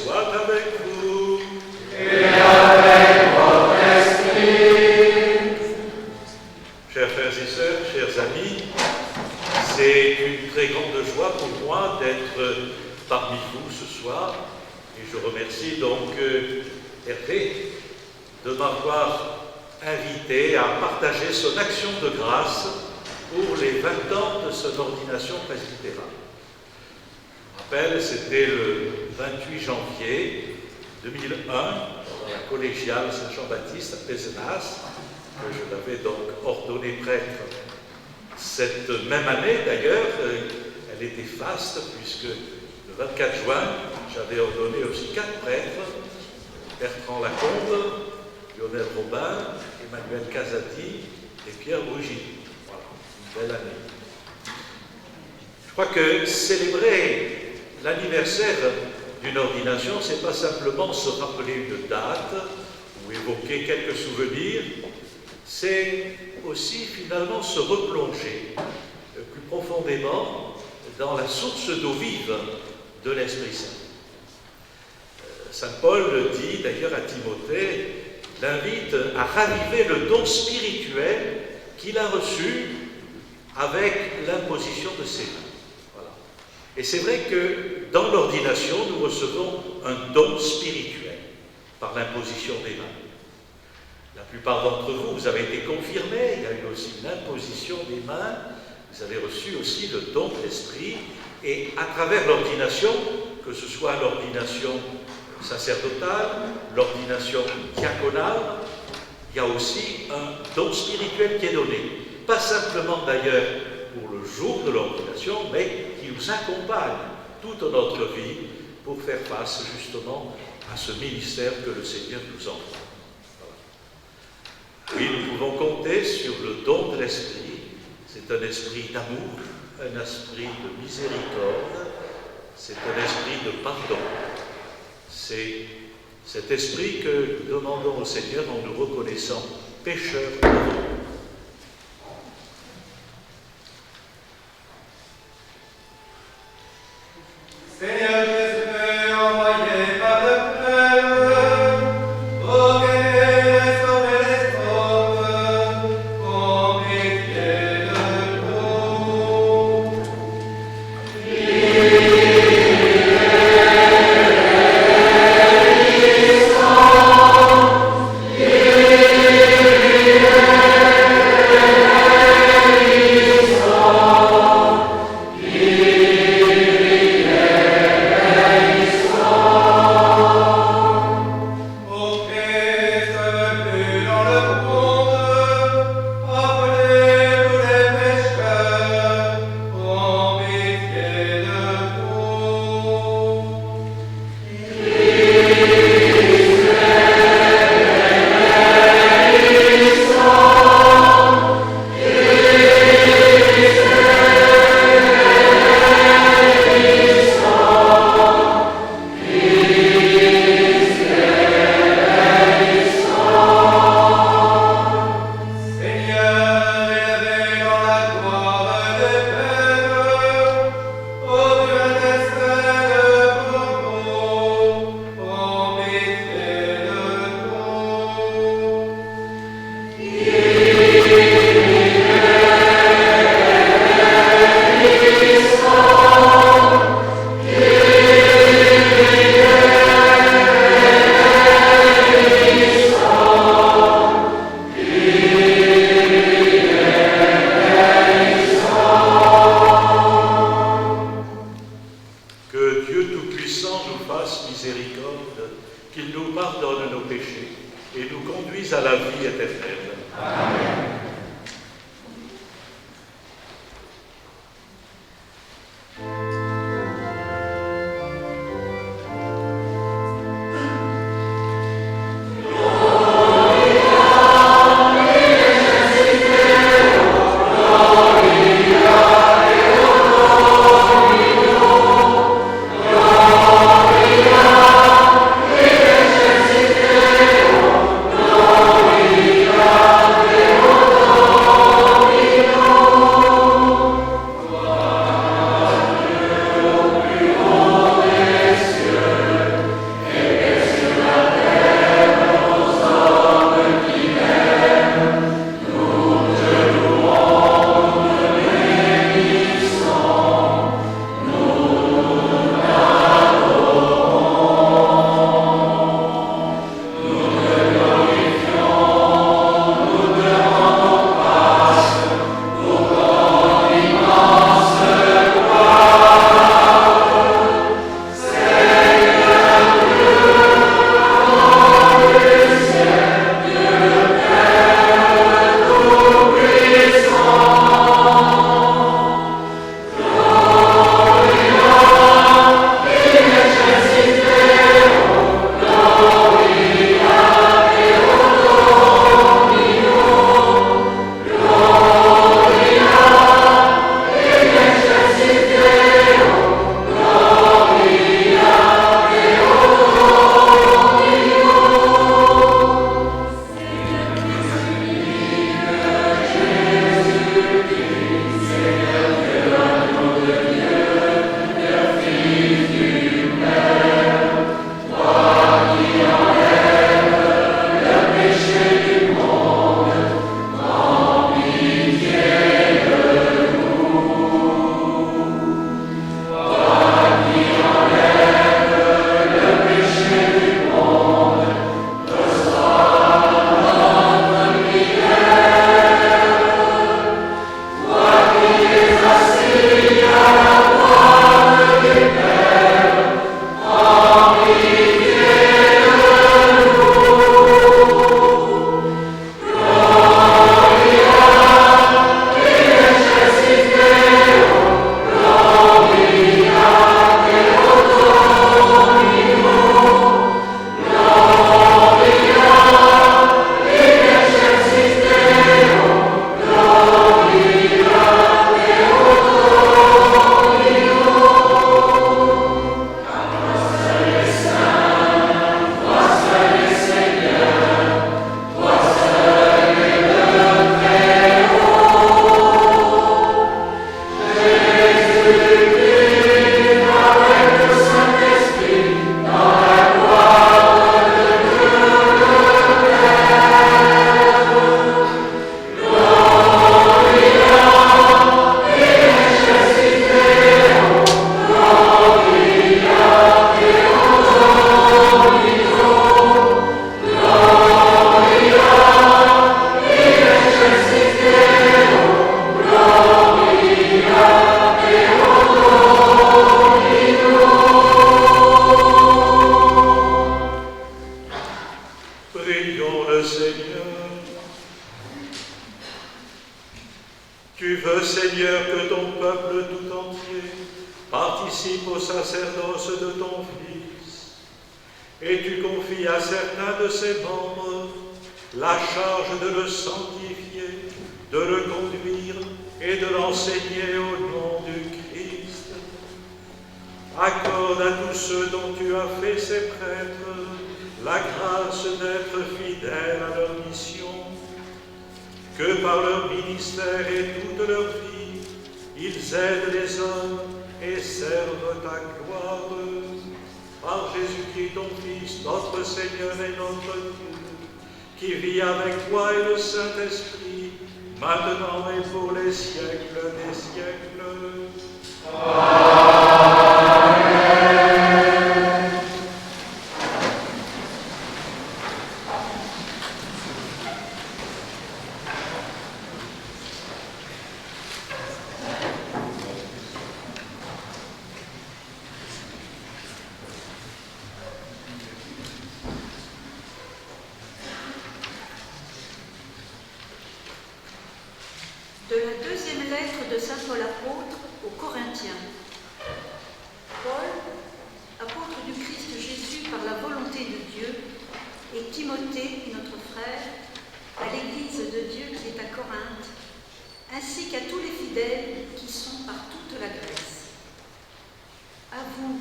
soit avec vous. Et avec votre esprit. Chers frères et sœurs, chers amis, c'est une très grande joie pour moi d'être parmi vous ce soir. Et je remercie donc Hervé de m'avoir invité à partager son action de grâce pour les 20 ans de son ordination presbytérale. Je me rappelle, c'était le 28 janvier 2001, dans la collégiale Saint-Jean-Baptiste à Pézenas, que je l'avais donc ordonné prêtre. Cette même année, d'ailleurs, elle était faste, puisque le 24 juin, j'avais ordonné aussi 4 prêtres, Bertrand Lacombe, Lionel Robin, Emmanuel Casati et Pierre Brugis. Voilà, une belle année. Je crois que célébrer l'anniversaire d'une ordination, c'est pas simplement se rappeler une date ou évoquer quelques souvenirs, c'est aussi finalement se replonger plus profondément dans la source d'eau vive de l'Esprit Saint. Saint Paul dit d'ailleurs à Timothée, l'invite à raviver le don spirituel qu'il a reçu avec l'imposition de ses mains. Voilà. Et c'est vrai que dans l'ordination, nous recevons un don spirituel par l'imposition des mains. La plupart d'entre vous, vous avez été confirmés, il y a eu aussi une imposition des mains, vous avez reçu aussi le don de l'Esprit, et à travers l'ordination, que ce soit l'ordination sacerdotale, l'ordination diaconale, il y a aussi un don spirituel qui est donné. Pas simplement d'ailleurs pour le jour de l'ordination, mais qui nous accompagne toute notre vie pour faire face justement à ce ministère que le Seigneur nous envoie. Oui, nous pouvons compter sur le don de l'Esprit. C'est un esprit d'amour, un esprit de miséricorde, c'est un esprit de pardon. C'est cet esprit que nous demandons au Seigneur en nous reconnaissant pécheurs de nous. Seigneur Jésus, envoyé par le Père, pour guérir et sauver les pauvres, pour pitié de nous. Seigneur, que ton peuple tout entier participe au sacerdoce de ton Fils, et tu confies à certains de ses membres la charge de le sanctifier, de le conduire et de l'enseigner au nom du Christ. Accorde à tous ceux dont tu as fait ces prêtres la grâce d'être fidèles à leur mission, que par leur ministère et toute leur vie, ils aident les hommes et servent ta gloire. Par Jésus-Christ, ton Fils, notre Seigneur et notre Dieu, qui vit avec toi et le Saint-Esprit, maintenant et pour les siècles des siècles. De la deuxième lettre de saint Paul apôtre aux Corinthiens. Paul, apôtre du Christ Jésus par la volonté de Dieu, et Timothée, notre frère, à l'Église de Dieu qui est à Corinthe, ainsi qu'à tous les fidèles qui sont par toute la Grèce. À vous,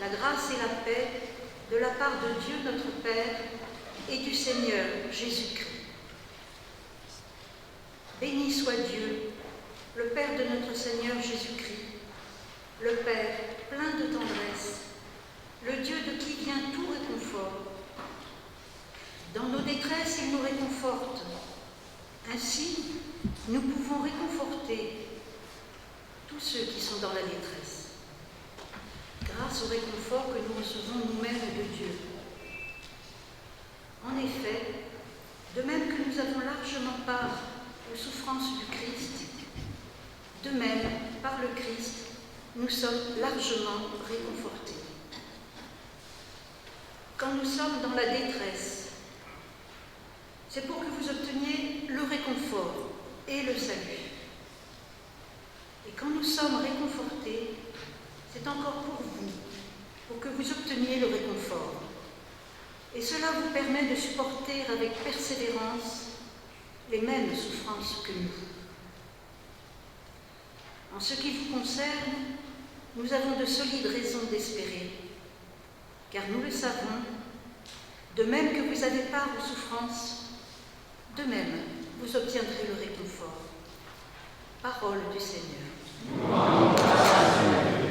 la grâce et la paix de la part de Dieu notre Père et du Seigneur Jésus-Christ. Béni soit Dieu, le Père de notre Seigneur Jésus-Christ, le Père plein de tendresse, le Dieu de qui vient tout réconfort. Dans nos détresses, il nous réconforte. Ainsi, nous pouvons réconforter tous ceux qui sont dans la détresse, grâce au réconfort que nous recevons nous-mêmes de Dieu. En effet, de même que nous avons largement part aux souffrances du Christ, de même, par le Christ, nous sommes largement réconfortés. Quand nous sommes dans la détresse, c'est pour que vous obteniez le réconfort et le salut. Et quand nous sommes réconfortés, c'est encore pour que vous obteniez le réconfort. Et cela vous permet de supporter avec persévérance les mêmes souffrances que nous. En ce qui vous concerne, nous avons de solides raisons d'espérer, car nous le savons, de même que vous avez part aux souffrances, de même vous obtiendrez le réconfort. Parole du Seigneur. Seigneur.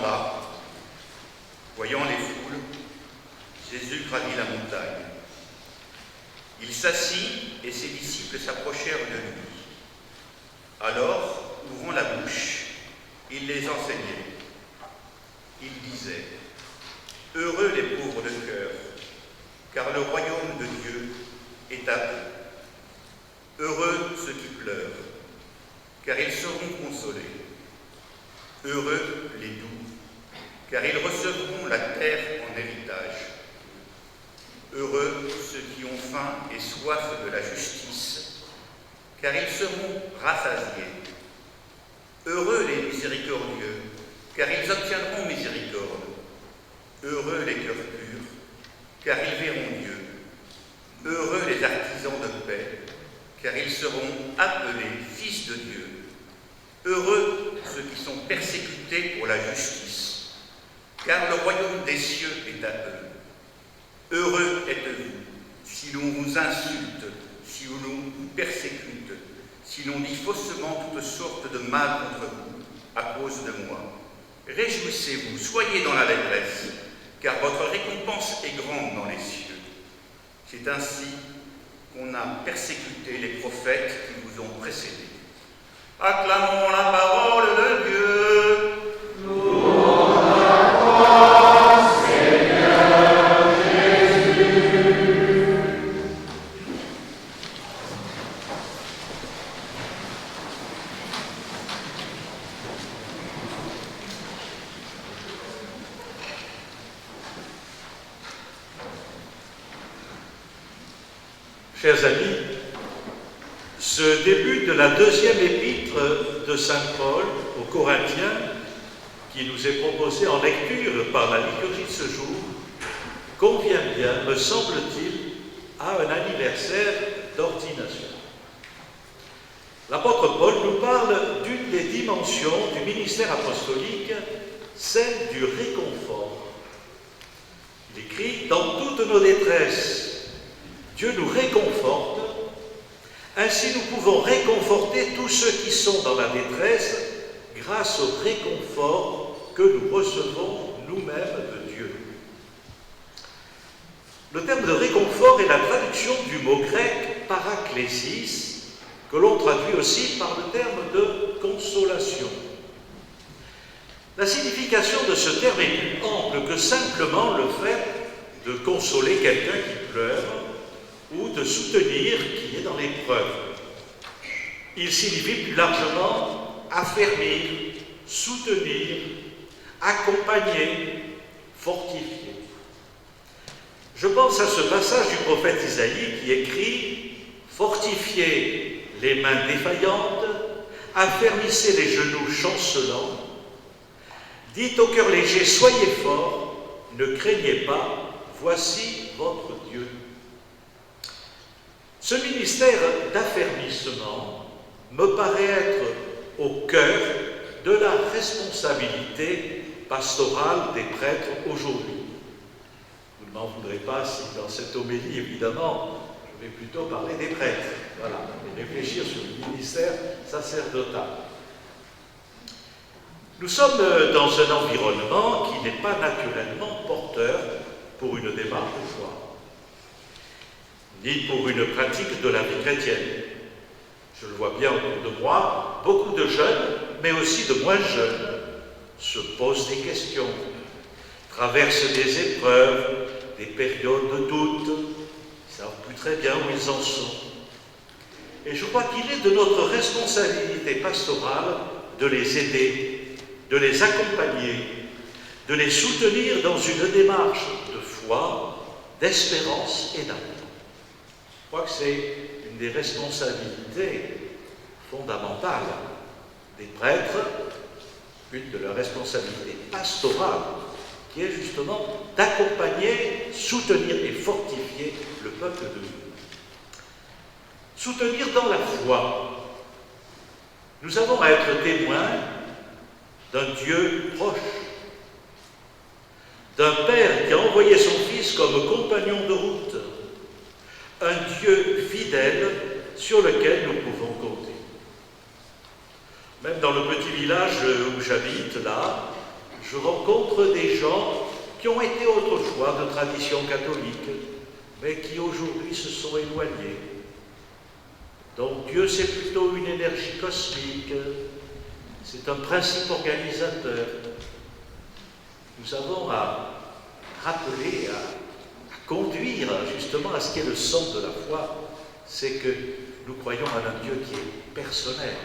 bas, voyant les foules, Jésus gravit la montagne. Il s'assit et ses disciples s'approchèrent de lui. Alors, ouvrant la bouche, il les enseignait. Il disait, « Heureux les pauvres de cœur, car le royaume de Dieu est à eux. Heureux ceux qui pleurent, car ils seront consolés. Heureux les doux, car ils recevront la terre en héritage. Heureux ceux qui ont faim et soif de la justice, car ils seront rassasiés. Heureux les miséricordieux, car ils obtiendront miséricorde. Heureux les cœurs purs, car ils verront Dieu. Heureux les artisans de paix, car ils seront appelés fils de Dieu. Heureux ceux qui sont persécutés pour la justice, car le royaume des cieux est à eux. Heureux êtes-vous si l'on vous insulte, si l'on vous persécute, si l'on dit faussement toutes sortes de mal contre vous à cause de moi. Réjouissez-vous, soyez dans l'allégresse, car votre récompense est grande dans les cieux. C'est ainsi qu'on a persécuté les prophètes qui vous ont précédés. Acclamons la parole de Dieu. Chers amis, ce début de la deuxième épître de saint Paul aux Corinthiens, qui nous est proposé en lecture par la liturgie de ce jour, convient bien, me semble-t-il, à un anniversaire d'ordination. L'apôtre Paul nous parle d'une des dimensions du ministère apostolique, celle du réconfort. Il écrit « Dans toutes nos détresses, Dieu nous réconforte, ainsi nous pouvons réconforter tous ceux qui sont dans la détresse grâce au réconfort que nous recevons nous-mêmes de Dieu. » Le terme de réconfort est la traduction du mot grec paraklésis, que l'on traduit aussi par le terme de consolation. La signification de ce terme est plus ample que simplement le fait de consoler quelqu'un qui pleure ou de soutenir qui est dans l'épreuve. Il signifie plus largement affermir, soutenir, accompagner, fortifier. Je pense à ce passage du prophète Isaïe qui écrit « Fortifiez les mains défaillantes, affermissez les genoux chancelants, dites au cœur léger, soyez forts, ne craignez pas, voici votre Dieu. » Ce ministère d'affermissement me paraît être au cœur de la responsabilité pastorale des prêtres aujourd'hui. Vous ne m'en voudrez pas si dans cette homélie, évidemment, je vais plutôt parler des prêtres, voilà, et réfléchir sur le ministère sacerdotal. Nous sommes dans un environnement qui n'est pas naturellement porteur pour une démarche de foi, ni pour une pratique de la vie chrétienne. Je le vois bien autour de moi, beaucoup de jeunes, mais aussi de moins jeunes, se posent des questions, traversent des épreuves, des périodes de doute, ils ne savent plus très bien où ils en sont. Et je crois qu'il est de notre responsabilité pastorale de les aider, de les accompagner, de les soutenir dans une démarche de foi, d'espérance et d'amour. Je crois que c'est une des responsabilités fondamentales des prêtres, une de leurs responsabilités pastorales, qui est justement d'accompagner, soutenir et fortifier le peuple de Dieu. Soutenir dans la foi. Nous avons à être témoins d'un Dieu proche, d'un Père qui a envoyé son Fils comme compagnon de route, un Dieu fidèle sur lequel nous pouvons compter. Même dans le petit village où j'habite, là, je rencontre des gens qui ont été autrefois de tradition catholique, mais qui aujourd'hui se sont éloignés. Donc Dieu, c'est plutôt une énergie cosmique, c'est un principe organisateur. Nous avons à rappeler, à conduire justement à ce qui est le centre de la foi, c'est que nous croyons en un Dieu qui est personnel,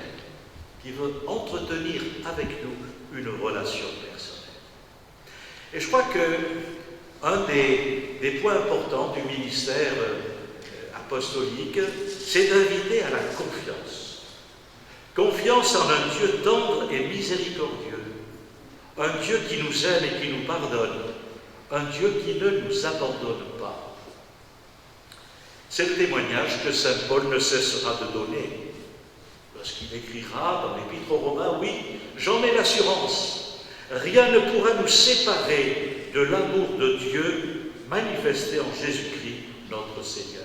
qui veut entretenir avec nous une relation personnelle. Et je crois qu'un des points importants du ministère apostolique, c'est d'inviter à la confiance. Confiance en un Dieu tendre et miséricordieux, un Dieu qui nous aime et qui nous pardonne, un Dieu qui ne nous abandonne pas. C'est le témoignage que saint Paul ne cessera de donner lorsqu'il écrira dans l'Épître aux Romains, « Oui, j'en ai l'assurance, rien ne pourra nous séparer de l'amour de Dieu manifesté en Jésus-Christ, notre Seigneur. »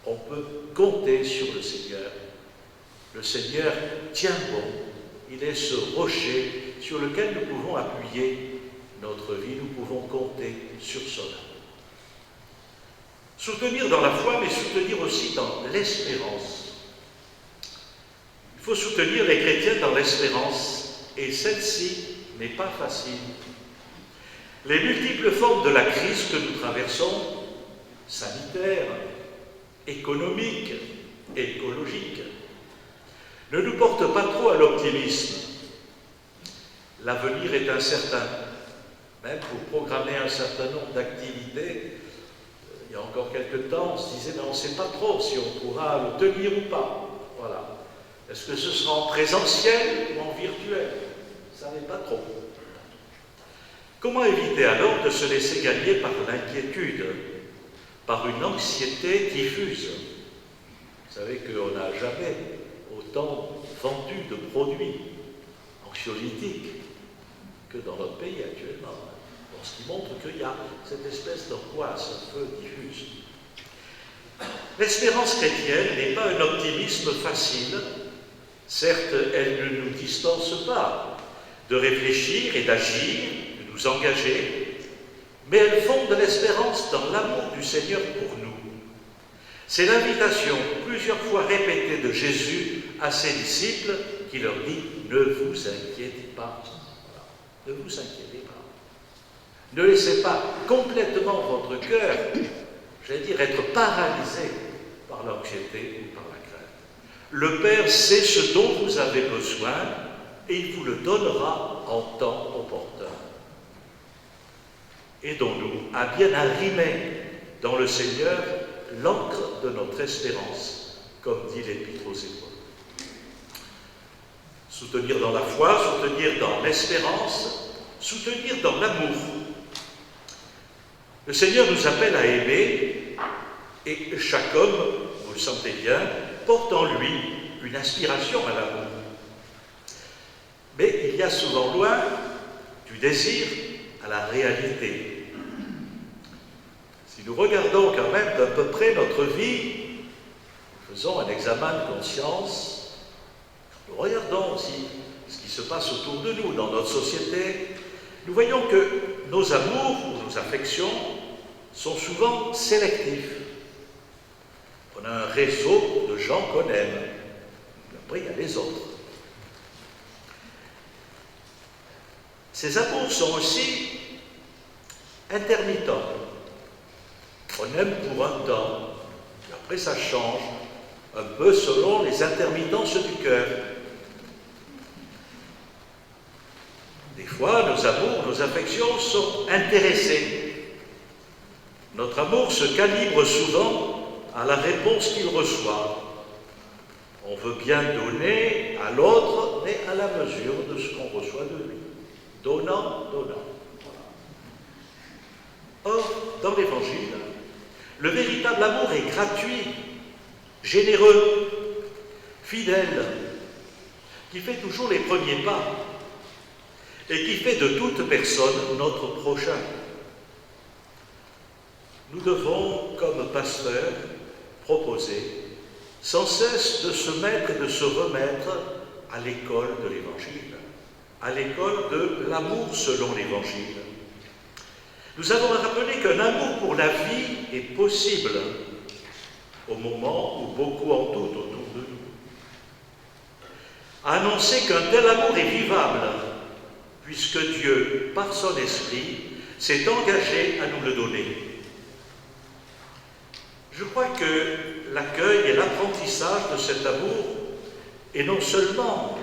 On peut compter sur le Seigneur. Le Seigneur tient bon. Il est ce rocher sur lequel nous pouvons appuyer notre vie, nous pouvons compter sur son amour. Soutenir dans la foi, mais soutenir aussi dans l'espérance. Il faut soutenir les chrétiens dans l'espérance, et celle-ci n'est pas facile. Les multiples formes de la crise que nous traversons, sanitaire, économique, écologique, ne nous portent pas trop à l'optimisme. L'avenir est incertain. Même pour programmer un certain nombre d'activités, il y a encore quelques temps, on se disait, mais on ne sait pas trop si on pourra le tenir ou pas. Voilà. Est-ce que ce sera en présentiel ou en virtuel? Ça n'est pas trop. Comment éviter alors de se laisser gagner par l'inquiétude, par une anxiété diffuse? Vous savez qu'on n'a jamais autant vendu de produits anxiolytiques que dans notre pays actuellement. Bon, ce qui montre qu'il y a cette espèce d'angoisse un peu diffuse. L'espérance chrétienne n'est pas un optimisme facile. Certes, elle ne nous dispense pas de réfléchir et d'agir, de nous engager, mais elle fonde l'espérance dans l'amour du Seigneur pour nous. C'est l'invitation plusieurs fois répétée de Jésus à ses disciples qui leur dit « Ne vous inquiétez pas ». Ne vous inquiétez pas. Ne laissez pas complètement votre cœur, j'allais dire, être paralysé par l'anxiété ou par la crainte. Le Père sait ce dont vous avez besoin et il vous le donnera en temps opportun. Aidons-nous à bien arrimer dans le Seigneur l'encre de notre espérance, comme dit l'Épître aux Hébreux. Soutenir dans la foi, soutenir dans l'espérance, soutenir dans l'amour. Le Seigneur nous appelle à aimer, et chaque homme, vous le sentez bien, porte en lui une aspiration à l'amour. Mais il y a souvent loin du désir à la réalité. Si nous regardons quand même d'à peu près notre vie, faisons un examen de conscience, nous regardons aussi ce qui se passe autour de nous dans notre société, nous voyons que nos amours ou nos affections sont souvent sélectifs. On a un réseau de gens qu'on aime. Après, il y a les autres. Ces amours sont aussi intermittents. On aime pour un temps, et après ça change, un peu selon les intermittences du cœur. Des fois, nos amours, nos affections sont intéressés. Notre amour se calibre souvent à la réponse qu'il reçoit. On veut bien donner à l'autre, mais à la mesure de ce qu'on reçoit de lui. Donnant, donnant. Voilà. Or, dans l'Évangile, le véritable amour est gratuit, généreux, fidèle, qui fait toujours les premiers pas et qui fait de toute personne notre prochain. Nous devons, comme pasteurs, proposer sans cesse de se mettre et de se remettre à l'école de l'Évangile. à l'école de l'amour selon l'Évangile. Nous avons rappelé qu'un amour pour la vie est possible au moment où beaucoup en doutent autour de nous. Annoncer qu'un tel amour est vivable, puisque Dieu, par son esprit, s'est engagé à nous le donner. Je crois que l'accueil et l'apprentissage de cet amour est non seulement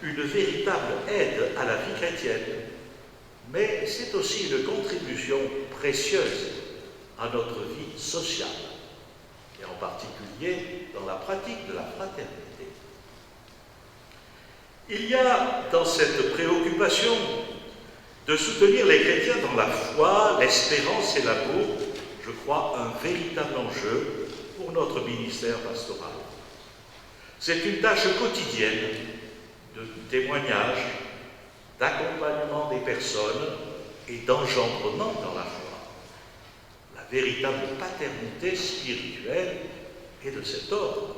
une véritable aide à la vie chrétienne, mais c'est aussi une contribution précieuse à notre vie sociale, et en particulier dans la pratique de la fraternité. Il y a dans cette préoccupation de soutenir les chrétiens dans la foi, l'espérance et l'amour, je crois, un véritable enjeu pour notre ministère pastoral. C'est une tâche quotidienne de témoignage, d'accompagnement des personnes et d'engendrement dans la foi. La véritable paternité spirituelle est de cet ordre.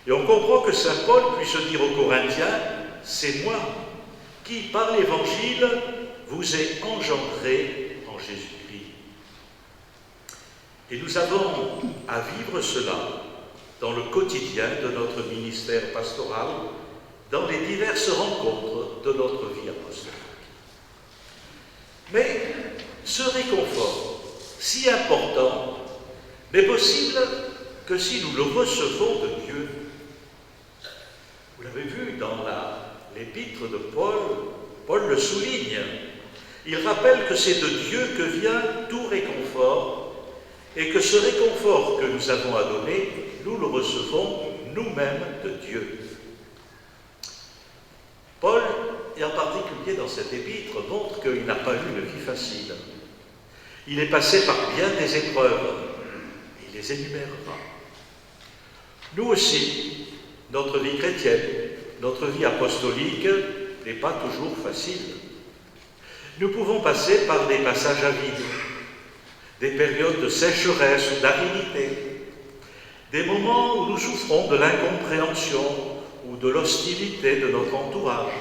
Et on comprend que saint Paul puisse dire aux Corinthiens, « C'est moi qui, par l'Évangile, vous ai engendré en Jésus-Christ. » Et nous avons à vivre cela dans le quotidien de notre ministère pastoral, dans les diverses rencontres de notre vie apostolique. Mais ce réconfort, si important, n'est possible que si nous le recevons de Dieu. Vous l'avez vu dans l'épître de Paul, Paul le souligne. Il rappelle que c'est de Dieu que vient tout réconfort et que ce réconfort que nous avons à donner, nous le recevons nous-mêmes de Dieu. Paul, et en particulier dans cet épître, montre qu'il n'a pas eu une vie facile. Il est passé par bien des épreuves, il les énumérera. Nous aussi, notre vie chrétienne, notre vie apostolique n'est pas toujours facile. Nous pouvons passer par des passages à vide, des périodes de sécheresse ou d'aridité, des moments où nous souffrons de l'incompréhension ou de l'hostilité de notre entourage,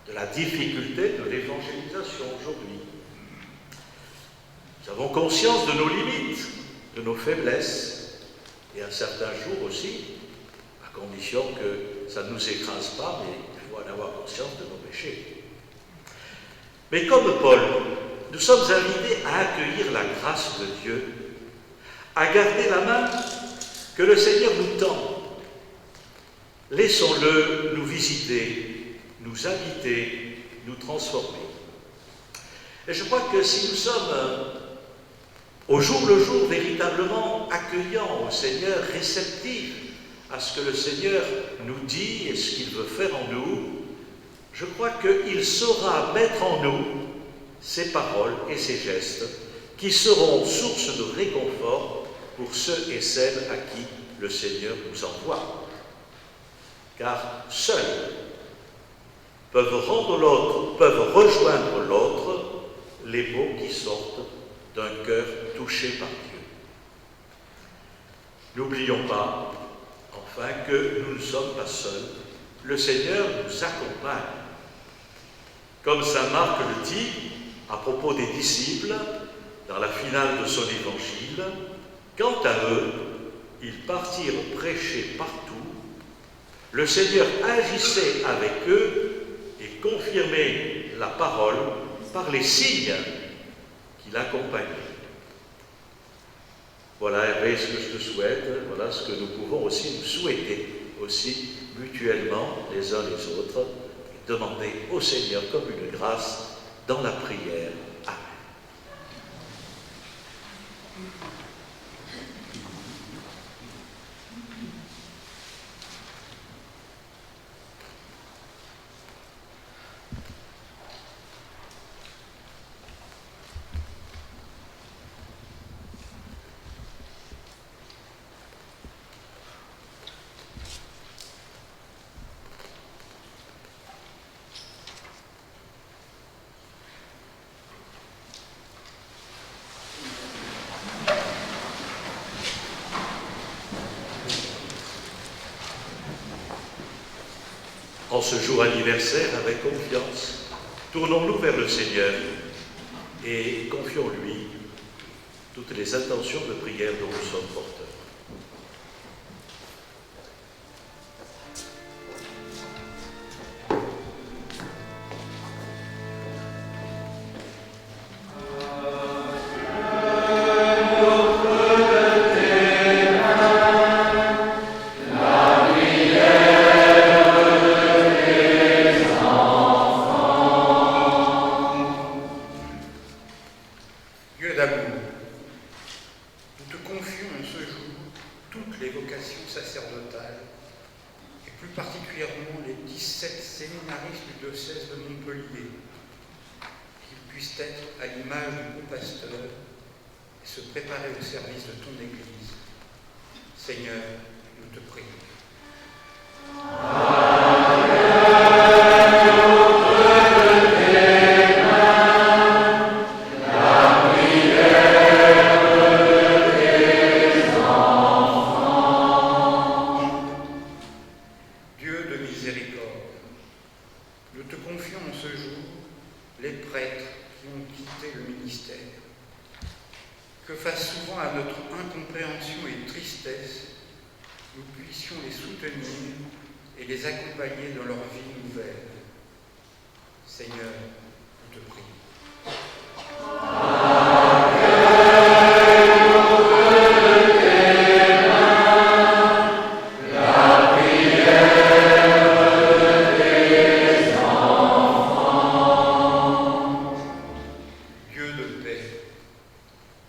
de la difficulté de l'évangélisation aujourd'hui. Nous avons conscience de nos limites, de nos faiblesses, et un certain jour aussi, à condition que ça ne nous écrase pas, mais il faut en avoir conscience de nos péchés. Mais comme Paul, nous sommes invités à accueillir la grâce de Dieu, à garder la main que le Seigneur nous tend. Laissons-le nous visiter, nous habiter, nous transformer. Et je crois que si nous sommes au jour le jour véritablement accueillants au Seigneur, réceptifs à ce que le Seigneur nous dit et ce qu'il veut faire en nous, je crois qu'il saura mettre en nous ses paroles et ses gestes qui seront source de réconfort pour ceux et celles à qui le Seigneur nous envoie. Car seuls peuvent rejoindre l'autre les mots qui sortent d'un cœur touché par Dieu. N'oublions pas, enfin, que nous ne sommes pas seuls. Le Seigneur nous accompagne. Comme saint Marc le dit à propos des disciples, dans la finale de son évangile, quant à eux, ils partirent prêcher partout. Le Seigneur agissait avec eux et confirmait la parole par les signes qui l'accompagnaient. Voilà, Hervé, ce que je te souhaite, voilà ce que nous pouvons aussi nous souhaiter, aussi mutuellement les uns les autres, et demander au Seigneur comme une grâce dans la prière. Amen. En ce jour anniversaire, avec confiance, tournons-nous vers le Seigneur et confions-lui toutes les intentions de prière dont nous sommes porteurs. Dieu d'amour, nous te confions en ce jour toutes les vocations sacerdotales et plus particulièrement les 17 séminaristes du diocèse de Montpellier, qu'ils puissent être à l'image du bon pasteur et se préparer au service de ton Église. Seigneur, nous te prions. Nous te confions en ce jour les prêtres qui ont quitté le ministère. Que face souvent à notre incompréhension et tristesse, nous puissions les soutenir et les accompagner dans leur vie nouvelle. Seigneur, nous te prions.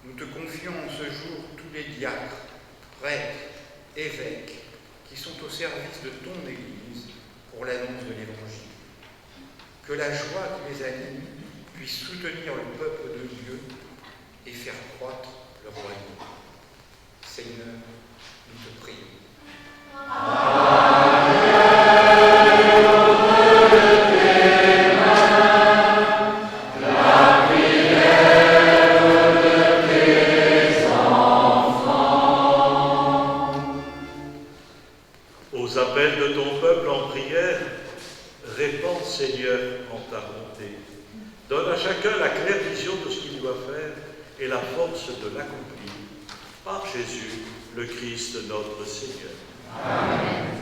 Nous te confions en ce jour tous les diacres, prêtres, évêques, qui sont au service de ton Église pour l'annonce de l'Évangile. Que la joie qui les anime puisse soutenir le peuple de Dieu et faire croître le royaume. Seigneur, nous te prions. Aux appels de ton peuple en prière, réponds, Seigneur, en ta bonté. Donne à chacun la claire vision de ce qu'il doit faire et la force de l'accomplir. Par Jésus, le Christ, notre Seigneur. Amen.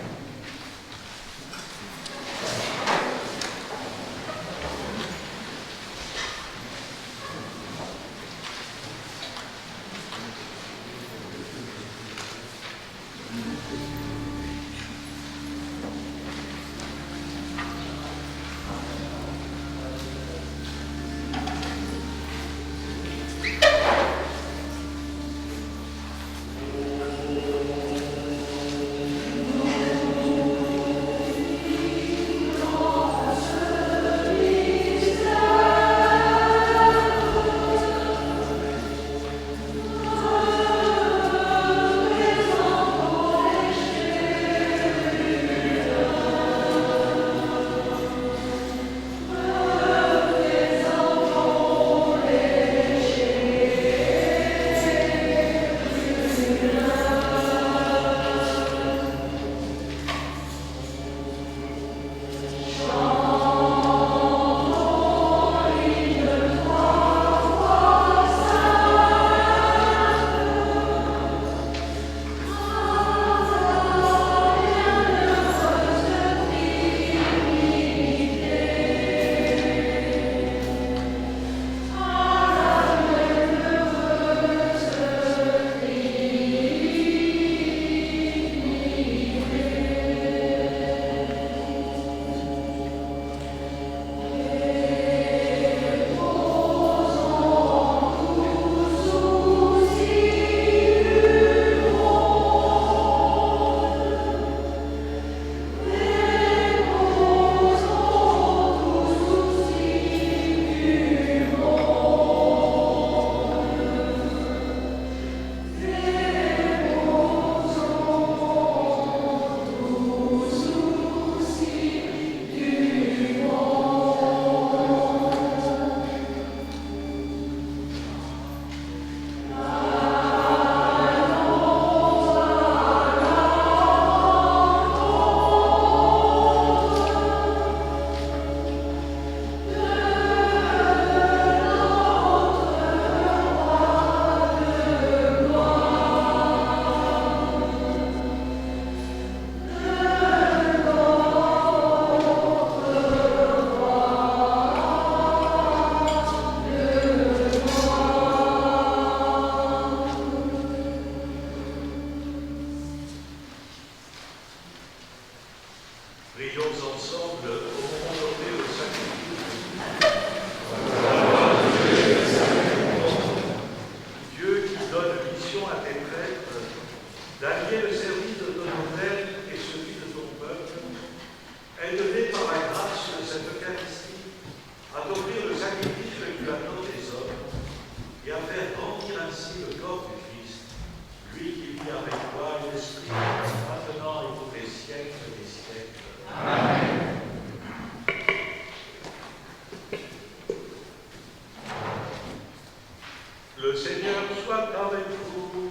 Seigneur soit avec vous.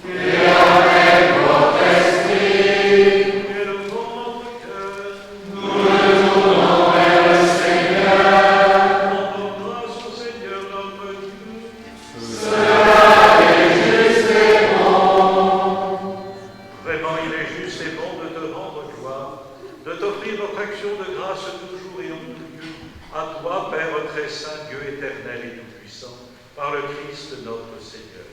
Et avec votre esprit. Élevons notre cœur. Nous le tournons vers le Seigneur. Rendons grâce au Seigneur notre Dieu. Cela est juste et bon. Vraiment, il est juste et bon de te rendre gloire, de t'offrir notre action de grâce toujours et en tout lieu, à toi, Père très saint, Dieu éternel et tout-puissant, par le Christ notre Seigneur.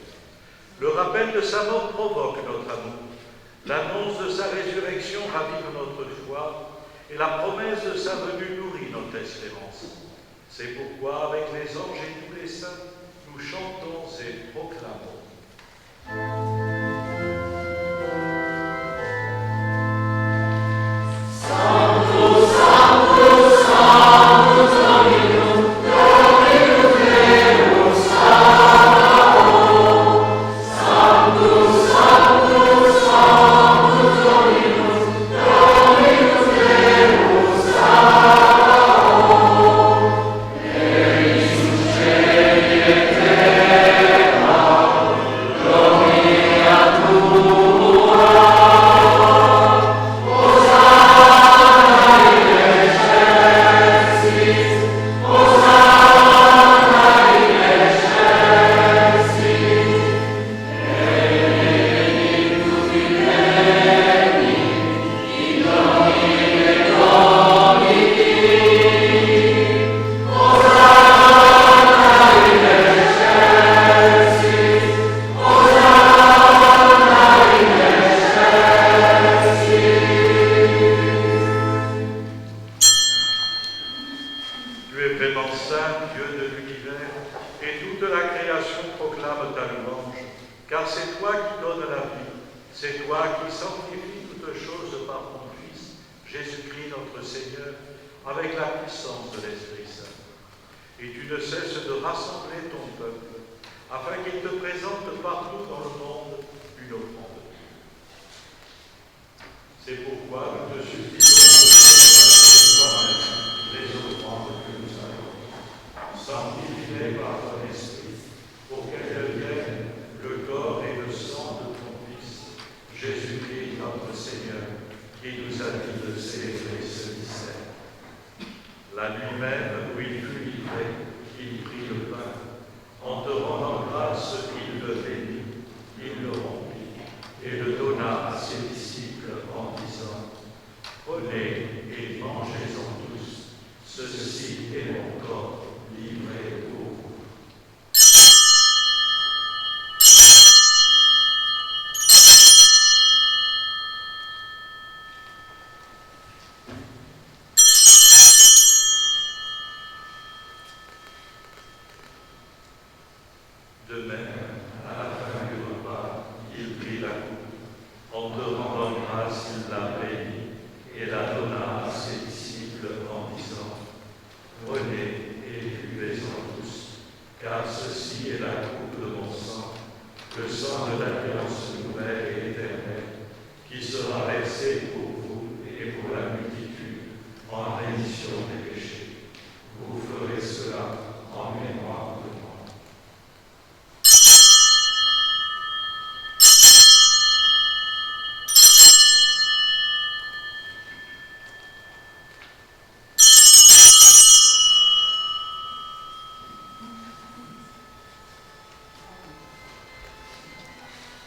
Le rappel de sa mort provoque notre amour, l'annonce de sa résurrection ravive notre foi, et la promesse de sa venue nourrit notre espérance. C'est pourquoi, avec les anges et tous les saints, nous chantons et proclamons.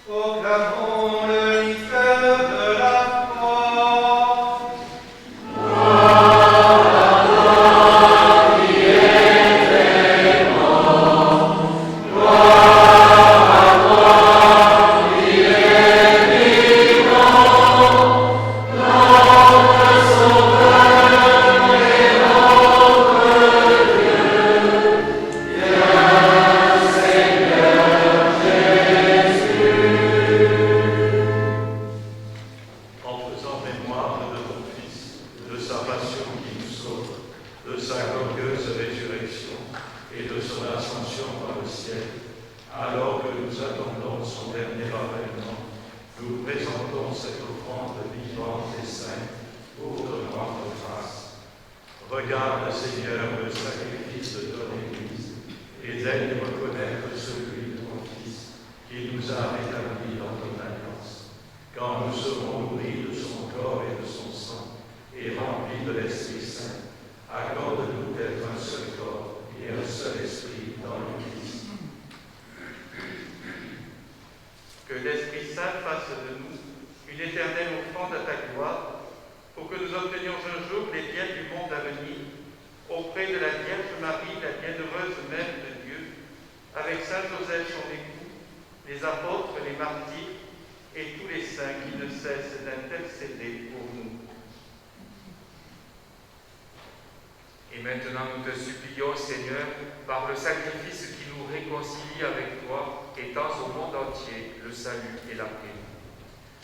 Proclamons le mystère de la foi. Regarde, Seigneur, le sacrifice de ton Église et d'aide reconnaître celui de avec saint Joseph son époux, les apôtres, les martyrs et tous les saints qui ne cessent d'intercéder pour nous. Et maintenant nous te supplions, Seigneur, par le sacrifice qui nous réconcilie avec toi, étends au monde entier le salut et la paix.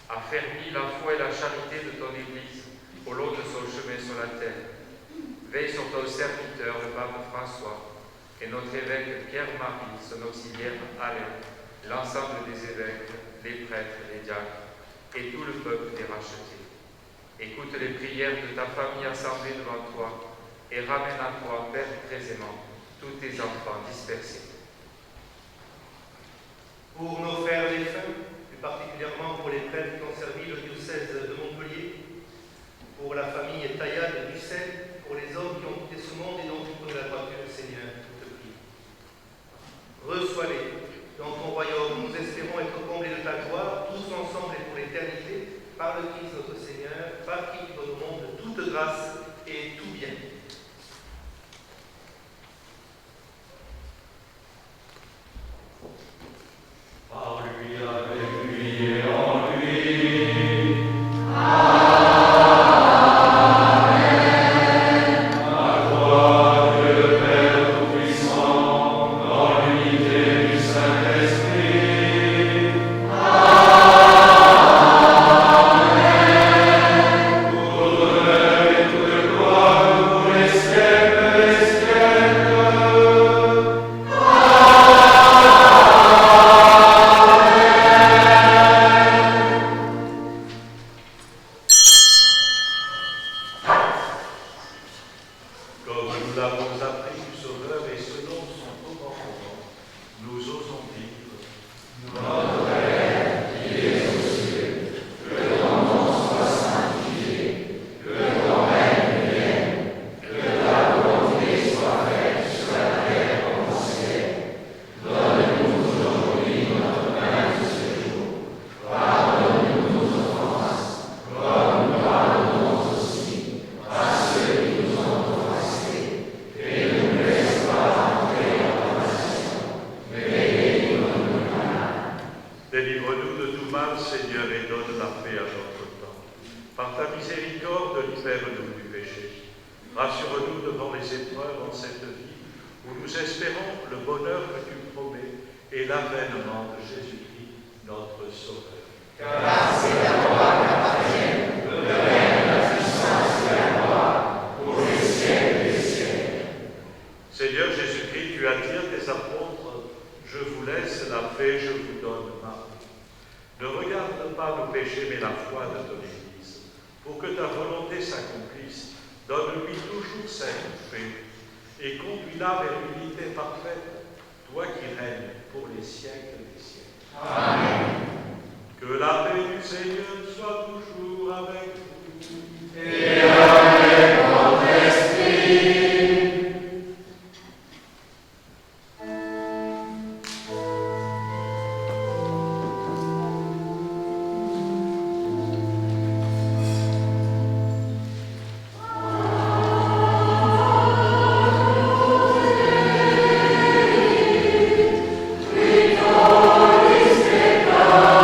Affermis la foi et la charité de ton Église au long de son chemin sur la terre. Veille sur ton serviteur, le pape François, et notre évêque Pierre-Marie, son auxiliaire Alain, l'ensemble des évêques, les prêtres, les diacres, et tout le peuple des rachetés. Écoute les prières de ta famille assemblée devant toi, et ramène à toi, Père très aimant, tous tes enfants dispersés. Pour nos frères défunts, plus particulièrement pour les prêtres qui ont servi le diocèse de Montpellier, pour la famille Taillade et Ducel, pour les hommes qui ont quitté ce monde et dont tu connais la droiture, Seigneur, je te prie. Reçois-les dans ton royaume. Nous espérons être comblés de ta gloire, tous ensemble et pour l'éternité, par le Christ notre Seigneur, par qui tu donnes au monde toute grâce et tout bien. Par lui, avec lui et en lui. Délivre-nous de tout mal, Seigneur, et donne la paix à notre temps. Par ta miséricorde, libère-nous du péché. Rassure-nous devant les épreuves en cette vie, où nous espérons le bonheur que tu promets et l'avènement de Jésus-Christ, notre Sauveur. Car c'est à toi qu'appartiennent le règne, la puissance et la gloire, pour les siècles des siècles. Seigneur Jésus-Christ, tu attires tes apôtres. Je vous laisse la paix, je vous donne ma paix. Ne regarde pas nos péchés, mais la foi de ton Église. Pour que ta volonté s'accomplisse, donne-lui toujours cette paix et conduis-la vers l'unité parfaite, toi qui règnes pour les siècles des siècles. Amen. Que la paix du Seigneur soit toujours avec vous. Et avec votre esprit. Victoris peccator.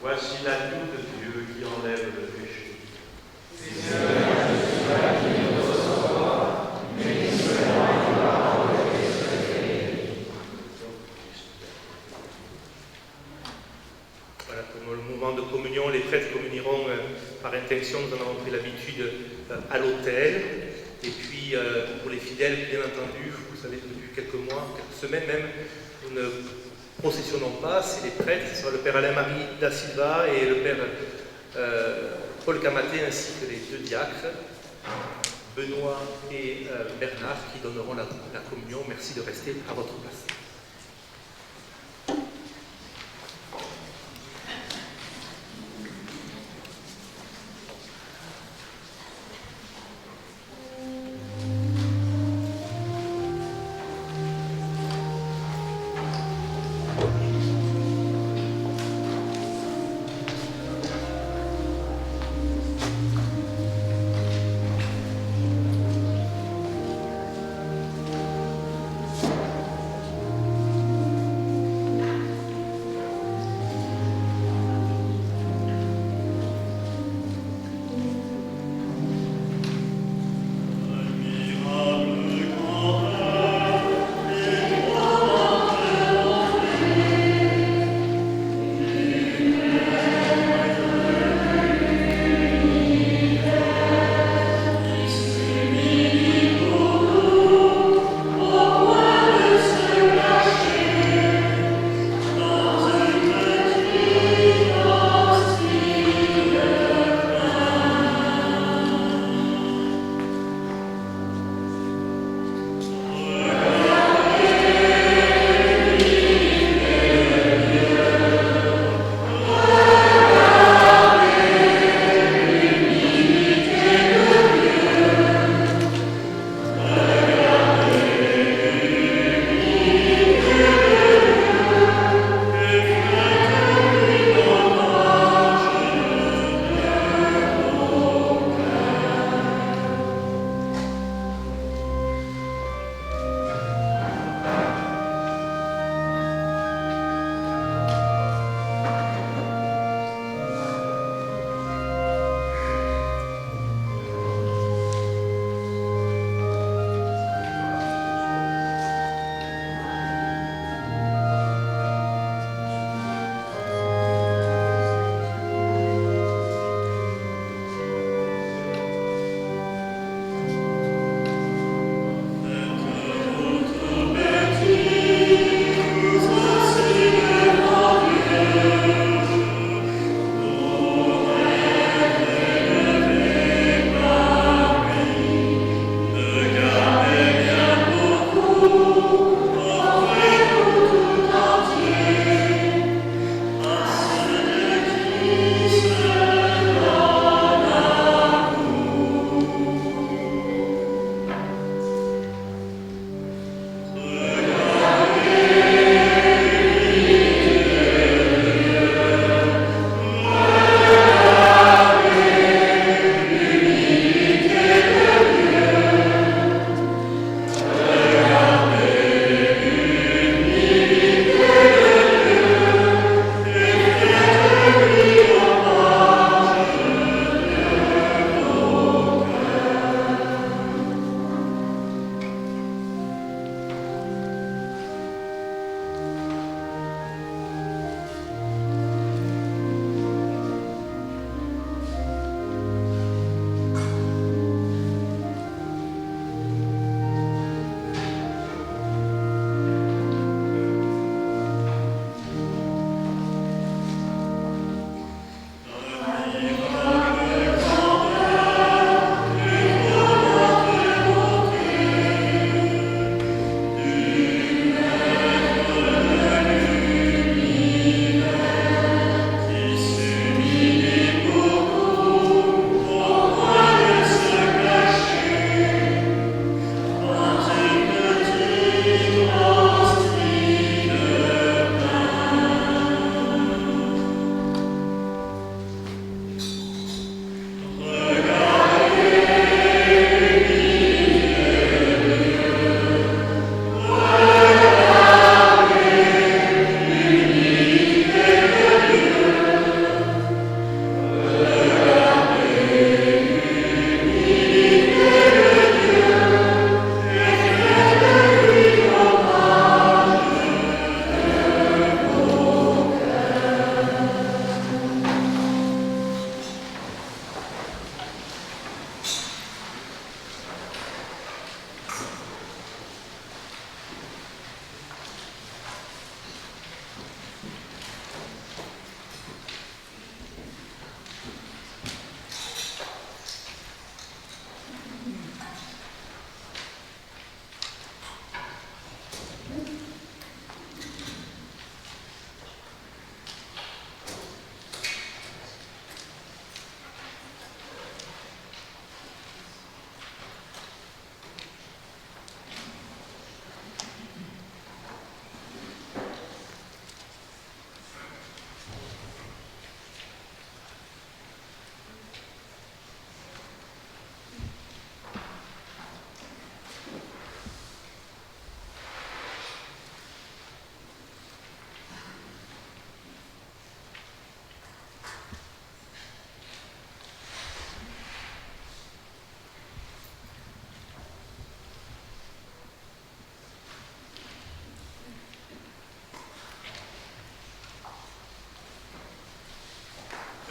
Voici l'agneau de Dieu qui enlève le péché. Voilà, pour le moment de communion, les prêtres communieront par intention. Nous en avons pris l'habitude à l'autel. Et puis, pour les fidèles, bien entendu, vous savez, depuis quelques mois, quelques semaines même, nous ne processionnons pas. C'est les prêtres, ce sera le Père Alain-Marie da Silva et le Père Paul Camaté, ainsi que les deux diacres, Benoît et Bernard, qui donneront la communion. Merci de rester à votre place.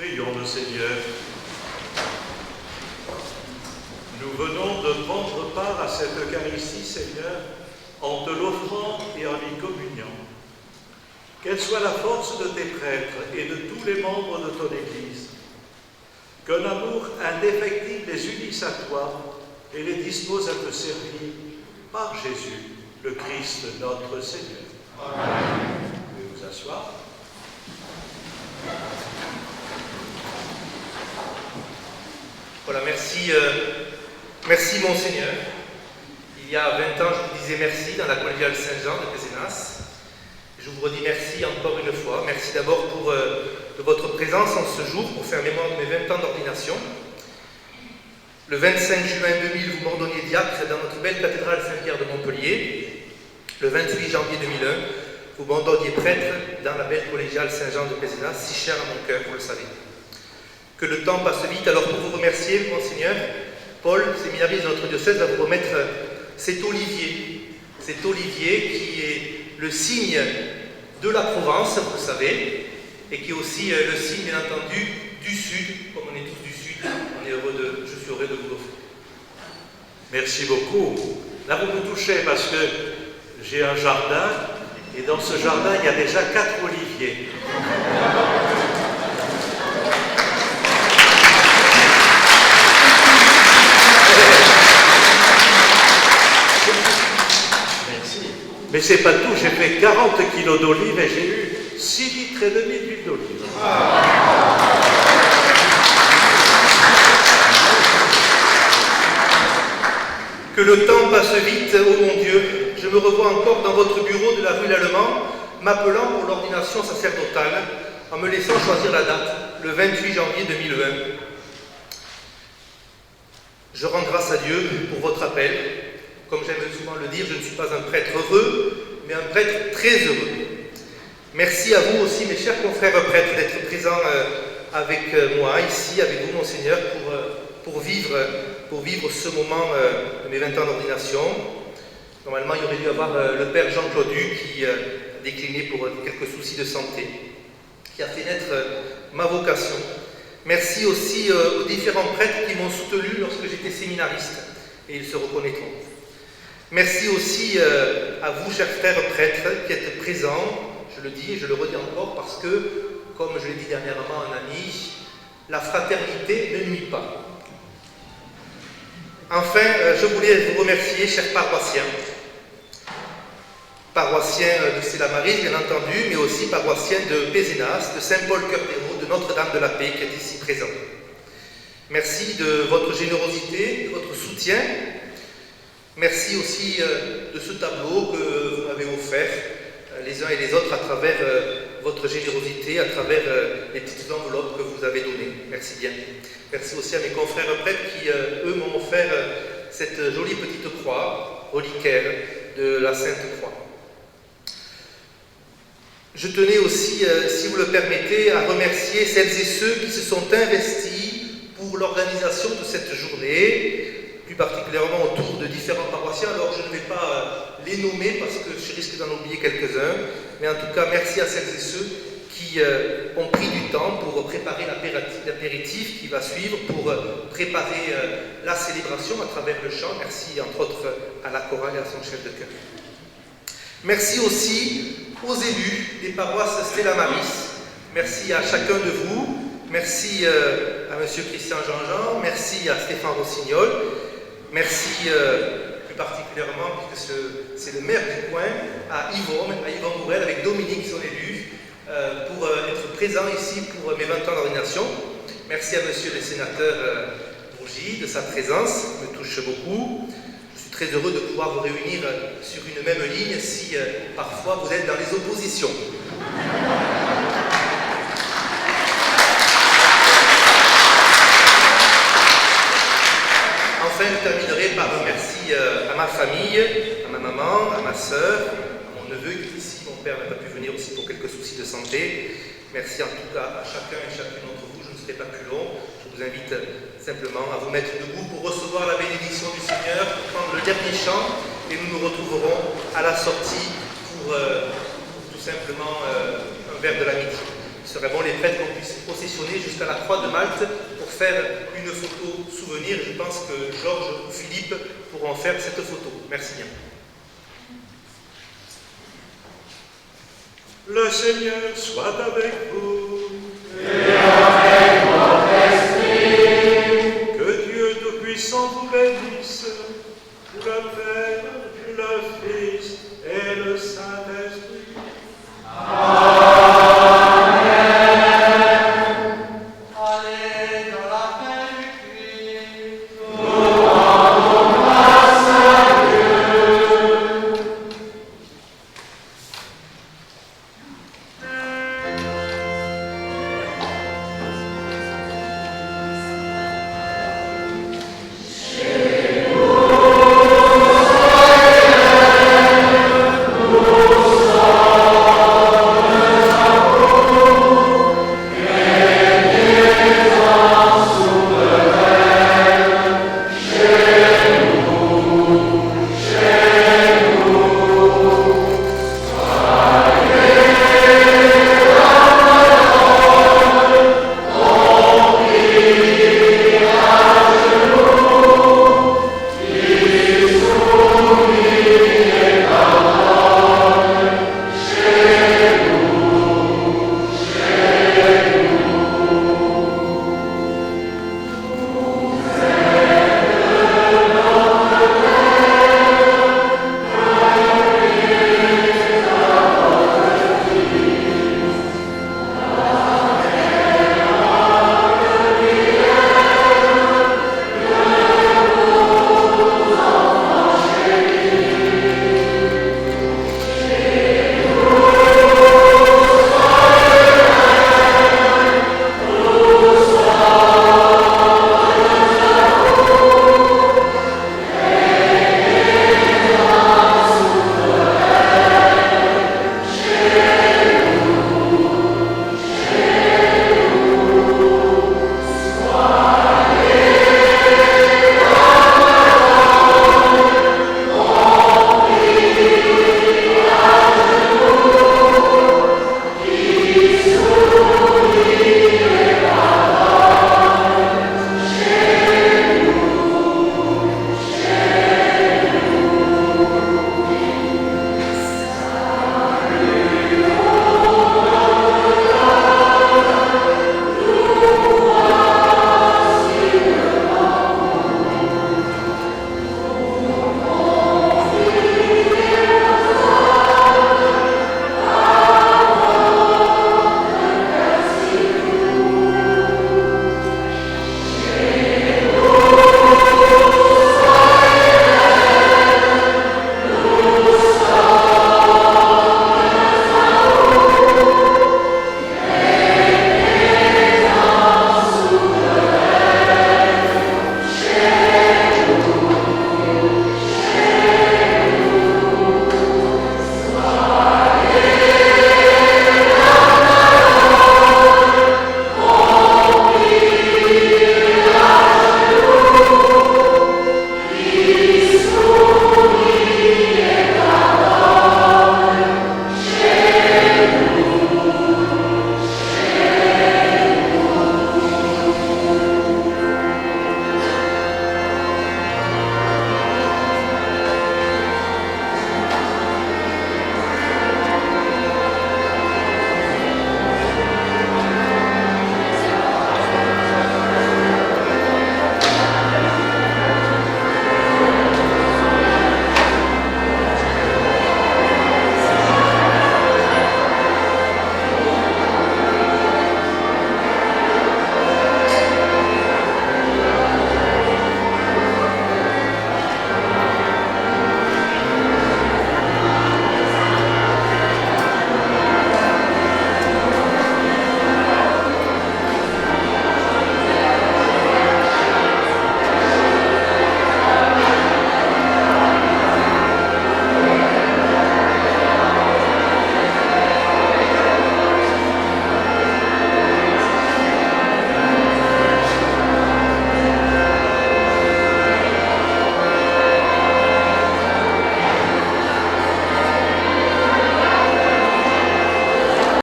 Prions le Seigneur. Nous venons de prendre part à cette Eucharistie, Seigneur, en te l'offrant et en y communiant. Qu'elle soit la force de tes prêtres et de tous les membres de ton Église. Qu'un amour indéfectible les unisse à toi et les dispose à te servir par Jésus, le Christ notre Seigneur. Amen. Vous pouvez vous asseoir. Voilà, merci Monseigneur. Il y a 20 ans, je vous disais merci dans la collégiale Saint-Jean de Pézenas. Je vous redis merci encore une fois. Merci d'abord de votre présence en ce jour pour faire mémoire de mes 20 ans d'ordination. Le 25 juin 2000, vous m'ordonniez diacre dans notre belle cathédrale Saint-Pierre de Montpellier. Le 28 janvier 2001, vous m'ordonniez prêtre dans la belle collégiale Saint-Jean de Pézenas, si chère à mon cœur, vous le savez. Que le temps passe vite, alors pour vous remercier, Monseigneur, Paul, séminariste de notre diocèse, va vous remettre cet olivier qui est le signe de la Provence, vous le savez, et qui est aussi le signe, bien entendu, du Sud. Comme on est tous du Sud, je suis heureux de vous l'offrir. Merci beaucoup. Là, vous me touchez parce que j'ai un jardin, et dans ce jardin, il y a déjà 4 oliviers. Mais c'est pas tout, j'ai fait 40 kilos d'olives et j'ai eu 6 litres et demi d'huile d'olive. Que le temps passe vite, ô mon Dieu. Je me revois encore dans votre bureau de la rue Lallemand, m'appelant pour l'ordination sacerdotale, en me laissant choisir la date, le 28 janvier 2001. Je rends grâce à Dieu pour votre appel. Comme j'aime souvent le dire, je ne suis pas un prêtre heureux, mais un prêtre très heureux. Merci à vous aussi, mes chers confrères prêtres, d'être présents avec moi, ici, avec vous, Monseigneur, pour vivre ce moment de mes 20 ans d'ordination. Normalement, il aurait dû avoir le Père Jean-Claude qui a décliné pour quelques soucis de santé, qui a fait naître ma vocation. Merci aussi aux différents prêtres qui m'ont soutenu lorsque j'étais séminariste, et ils se reconnaîtront. Merci aussi à vous, chers frères prêtres, qui êtes présents, je le dis et je le redis encore, parce que, comme je l'ai dit dernièrement à un ami, la fraternité ne nuit pas. Enfin, je voulais vous remercier, chers paroissiens de Céla-Marie, bien entendu, mais aussi paroissiens de Pézenas, de Saint-Paul-Cœur-d'Hérault, de Notre-Dame de la Paix, qui est ici présent. Merci de votre générosité, de votre soutien. Merci aussi de ce tableau que vous m'avez offert, les uns et les autres, à travers votre générosité, à travers les petites enveloppes que vous avez données. Merci bien. Merci aussi à mes confrères prêtres qui, eux, m'ont offert cette jolie petite croix reliquaire de la Sainte Croix. Je tenais aussi, si vous le permettez, à remercier celles et ceux qui se sont investis pour l'organisation de cette journée, plus particulièrement autour de différents paroissiens. Alors je ne vais pas les nommer parce que je risque d'en oublier quelques-uns, mais en tout cas merci à celles et ceux qui ont pris du temps pour préparer l'apéritif qui va suivre, pour préparer la célébration à travers le chant. Merci entre autres à la chorale et à son chef de chœur. Merci aussi aux élus des paroisses Stella-Maris. Merci à chacun de vous. Merci à M. Christian Jean-Jean. Merci à Stéphane Rossignol. Merci plus particulièrement, puisque c'est le maire du coin, à Yvon Mourel, avec Dominique, son élu, pour être présent ici pour mes 20 ans d'ordination. Merci à monsieur le sénateur Bourgi de sa présence, qui me touche beaucoup. Je suis très heureux de pouvoir vous réunir sur une même ligne si parfois vous êtes dans les oppositions. Enfin, je terminerai par un merci à ma famille, à ma maman, à ma sœur, à mon neveu qui est ici. Mon père n'a pas pu venir aussi pour quelques soucis de santé. Merci en tout cas à chacun et chacune d'entre vous. Je ne serai pas plus long. Je vous invite simplement à vous mettre debout pour recevoir la bénédiction du Seigneur, pour prendre le dernier chant, et nous nous retrouverons à la sortie pour tout simplement un verre de l'amitié. serait bon, les prêtres, qu'on puisse processionner jusqu'à la Croix de Malte pour faire une photo souvenir. Je pense que Georges ou Philippe pourront faire cette photo. Merci bien. Le Seigneur soit avec vous.